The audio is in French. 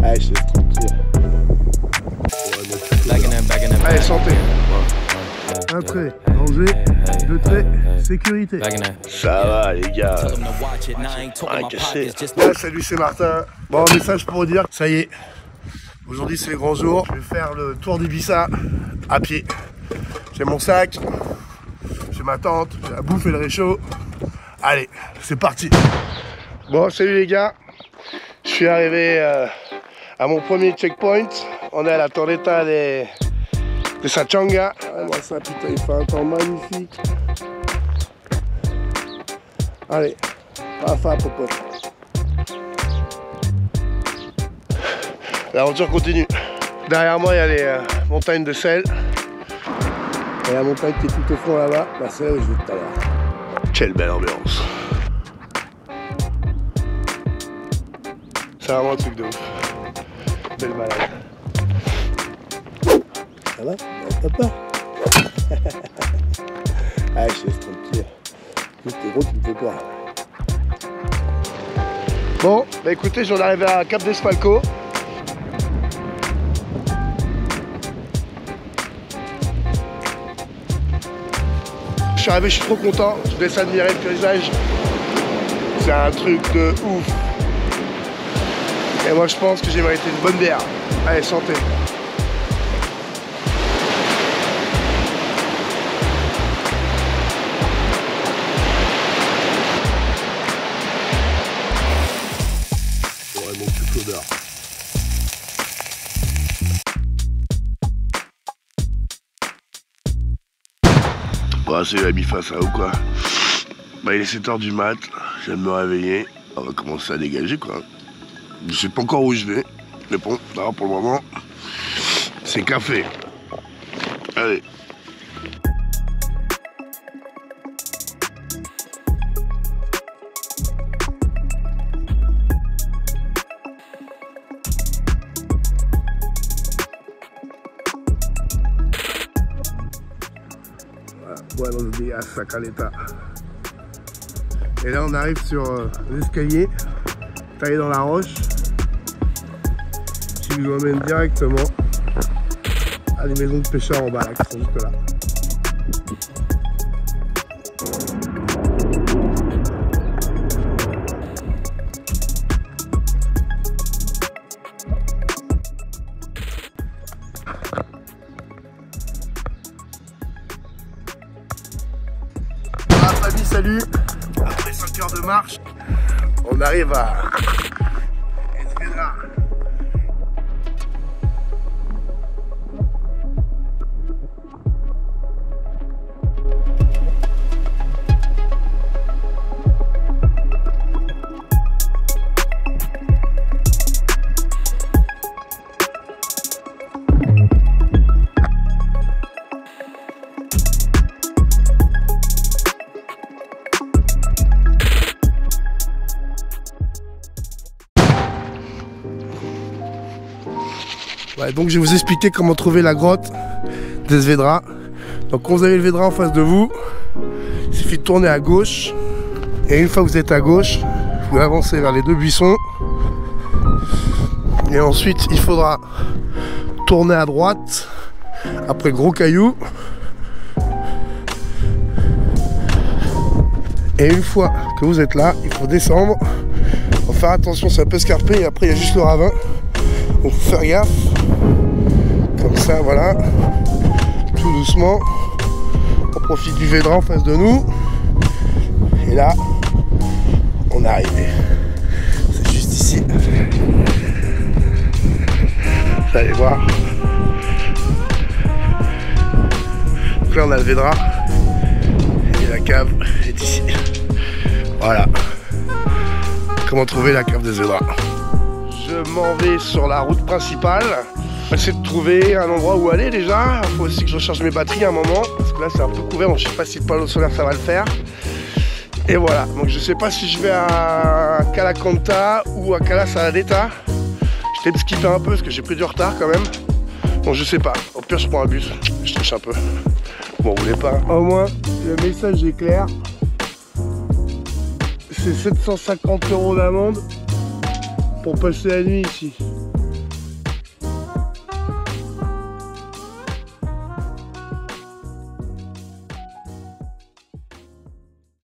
Allez, je laisse tranquille. Allez, santé. Un trait, danger. Deux traits, sécurité. Ça va les gars. Ouais, salut, c'est Martin. Bon, message pour vous dire, ça y est. Aujourd'hui c'est le grand jour. Je vais faire le tour d'Ibiza à pied. J'ai mon sac, j'ai ma tente, j'ai la bouffe et le réchaud. Allez, c'est parti. Bon, salut les gars. Je suis arrivé à mon premier checkpoint. On est à la Torreta de Sachanga. Moi ça, putain, il fait un temps magnifique. Allez, Rafa, popote. L'aventure continue. Derrière moi, il y a les montagnes de sel. Et la montagne qui est tout au fond là-bas, bah, c'est là où je vais tout à l'heure. Quelle belle ambiance. C'est vraiment un truc de ouf. Belle balade. Ça va? T'as peur? Allez, je laisse tranquille. T'es gros, tu me fais peur. Bon, bah écoutez, j'en arrive à Cap d'Espalco. Je suis arrivé, je suis trop content. Je vous laisse admirer le paysage. C'est un truc de ouf. Et moi, je pense que j'ai mérité une bonne bière. Allez, santé. Vraiment toute l'odeur. Bon, c'est la mi-fin, ça ou quoi? Bah, il est 7 h du mat, je viens de me réveiller. On va commencer à dégager, quoi. Je sais pas encore où je vais, mais bon, là, pour le moment, c'est café. Allez. Buenos días à Caleta. Et là on arrive sur l'escalier taillé dans la roche qui nous emmène directement à les maisons de pêcheurs en bas là, qui sont juste là. Salut, après 5 heures de marche, on arrive à Esvedra. Ouais, donc je vais vous expliquer comment trouver la grotte d'Esvedra. Donc quand vous avez le Vedra en face de vous, il suffit de tourner à gauche. Et une fois que vous êtes à gauche, vous avancez vers les deux buissons. Et ensuite il faudra tourner à droite, après Gros Caillou. Et une fois que vous êtes là, il faut descendre. Il faut faire attention, c'est un peu escarpé et après il y a juste le ravin. Donc faut faire gaffe. Comme ça, voilà. Tout doucement. On profite du Vedra en face de nous. Et là, on est arrivé. C'est juste ici. Vous allez voir. Donc là, on a le Vedra. Et la cave est ici. Voilà. Comment trouver la cave des Vedra. Je m'en vais sur la route principale. On va essayer de trouver un endroit où aller déjà. Il faut aussi que je recharge mes batteries à un moment. Parce que là c'est un peu couvert, donc je sais pas si le panneau solaire ça va le faire. Et voilà, donc je sais pas si je vais à Calacanta ou à Cala Saladeta. Je t'ai skippé un peu parce que j'ai pris du retard quand même. Donc je sais pas, au pire je prends un bus, je triche un peu. Bon, vous voulez pas. Au moins, le message est clair. C'est 750 € d'amende pour passer la nuit ici.